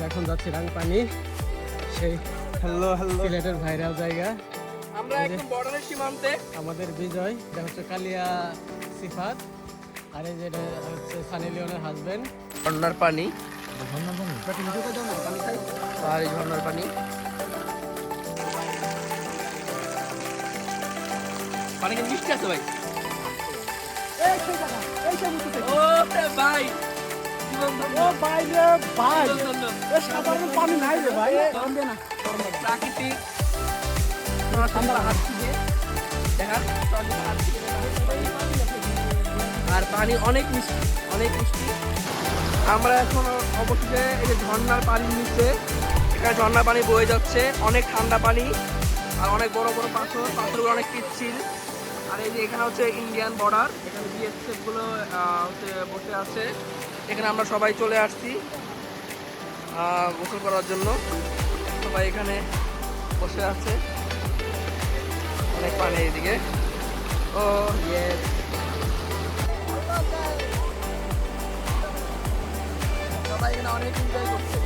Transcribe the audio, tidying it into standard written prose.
আমরা এখন যাচ্ছি রাংপানি, সেই সিলেটের ভাইরাল জায়গা। আমরা একদম বর্ডারের সীমান্তে। আমাদের বিজয়, এটা হচ্ছে কালিয়া সিফাত, আর এই যেটা হচ্ছে সানি লিওনের হাজবেন্ড। ঝর্ণার পানি, আর এই ঝর্ণার পানি। পানি কিন্তু মিষ্টি আছে ভাই। ও ভাই, ও ভাই রে ভাই, সাধারণ পানি নাই রে ভাই, প্রাকৃতিক ঠান্ডা হাঁটছি যে দেখা, আর পানি অনেক মিষ্টি, অনেক মিষ্টি। আমরা এখন অবশেষে এই যে ঝর্ণার পানির নিচে, এখানে ঝর্ণার পানি বয়ে যাচ্ছে, অনেক ঠান্ডা পানি আর অনেক বড় বড় পাথর, পাথরগুলো অনেক পিচ্ছিল। আর এই যে এখানে হচ্ছে ইন্ডিয়ান বর্ডার, এখানে বিএসএফ গুলো হচ্ছে বসে আছে। এখানে আমরা সবাই চলে আসছি গোসল করার জন্য। সবাই এখানে বসে আছে, অনেক পানি এইদিকে। ও ইয়েস, সবাই এখানে অনেক এনজয় করছে।